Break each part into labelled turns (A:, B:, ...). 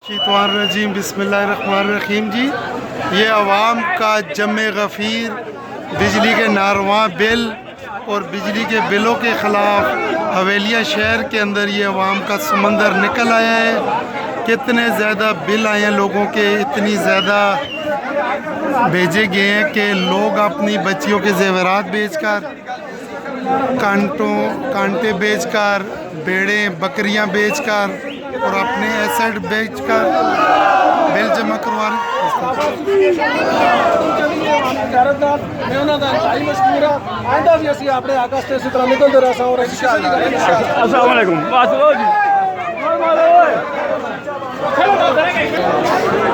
A: शैतानुर्रजीम बिस्मिल्लाहिर्रहमानिर्रहीम जी। ये अवाम का जम गफ़ीर बिजली के नारवा बिल और बिजली के बिलों के ख़िलाफ़ हवेलिया शहर के अंदर ये अवाम का समंदर निकल आया है। कितने ज़्यादा बिल आए हैं लोगों के, इतनी ज़्यादा भेजे गए हैं कि लोग अपनी बच्चियों के ज़ेवरात बेचकर, कांटे बेचकर, भेड़ें बकरियां बेचकर और अपने एसेट बेचकर बिल जमा करवा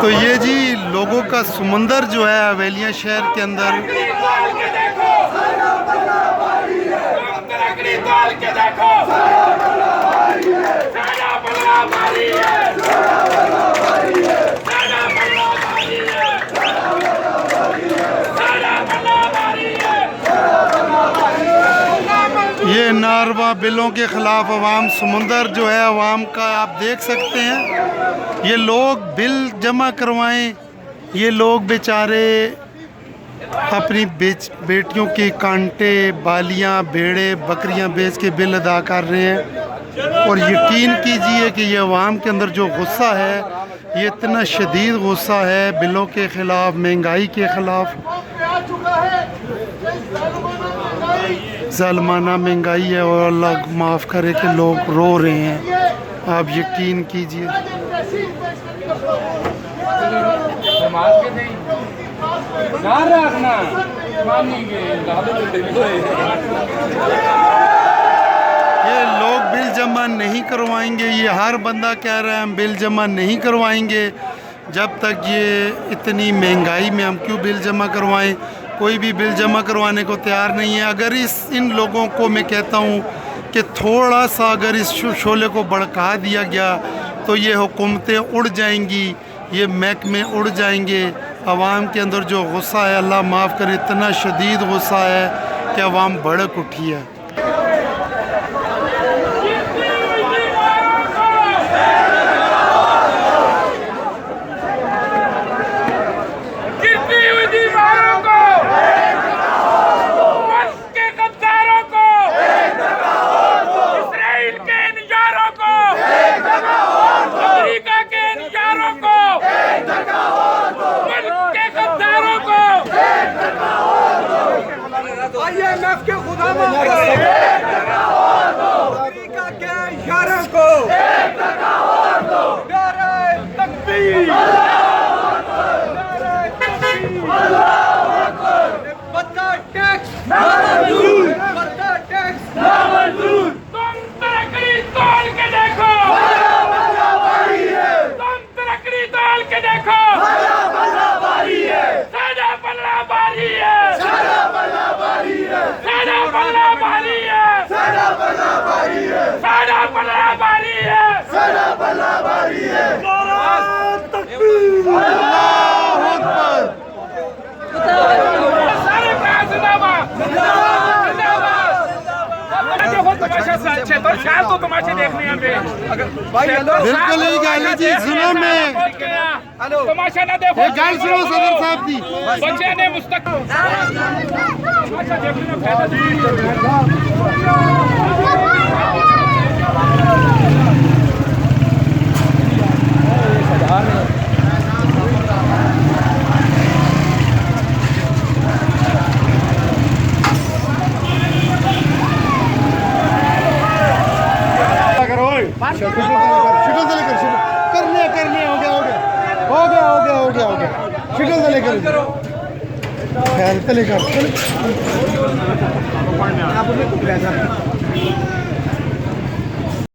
A: तो ये जी लोगों का समंदर जो है हवेलिया शहर के अंदर। ये नारवा बिलों के ख़िलाफ़ अवाम समंदर जो है अवाम का आप देख सकते हैं। ये लोग बिल जमा करवाएं, ये लोग बेचारे अपनी बेटियों के कांटे, बालियां, भेड़े बकरियां बेच के बिल अदा कर रहे हैं। और यकीन कीजिए कि ये अवाम के अंदर जो गुस्सा है, ये इतना शदीद गुस्सा है बिलों के ख़िलाफ़, महंगाई के ख़िलाफ़। ज़ालिमाना महंगाई है और अल्लाह माफ़ करे कि लोग रो रहे हैं। आप यकीन कीजिए। ये लोग बिल जमा नहीं करवाएंगे, ये हर बंदा कह रहा है हम बिल जमा नहीं करवाएंगे। जब तक ये इतनी महंगाई में हम क्यों बिल जमा करवाएं? कोई भी बिल जमा करवाने को तैयार नहीं है। अगर इन लोगों को मैं कहता हूँ कि थोड़ा सा अगर इस शोले को भड़का दिया गया तो ये हुकूमतें उड़ जाएंगी, ये महकमे उड़ जाएंगे। अवाम के अंदर जो गुस्सा है, अल्लाह माफ़ करे, इतना शदीद गुस्सा है कि अवाम भड़क उठी है।
B: तो तमाशे देखने हैं
A: बिल्कुल ही गाली जी। सुनो मैं
B: तमाशा ना देखो,
A: गाल सुनो सदर साहब की।
B: बच्चे ने मुस्तकबिल तमाशा देखने में फायदा
A: शक्ल से लेकर खैर लेकर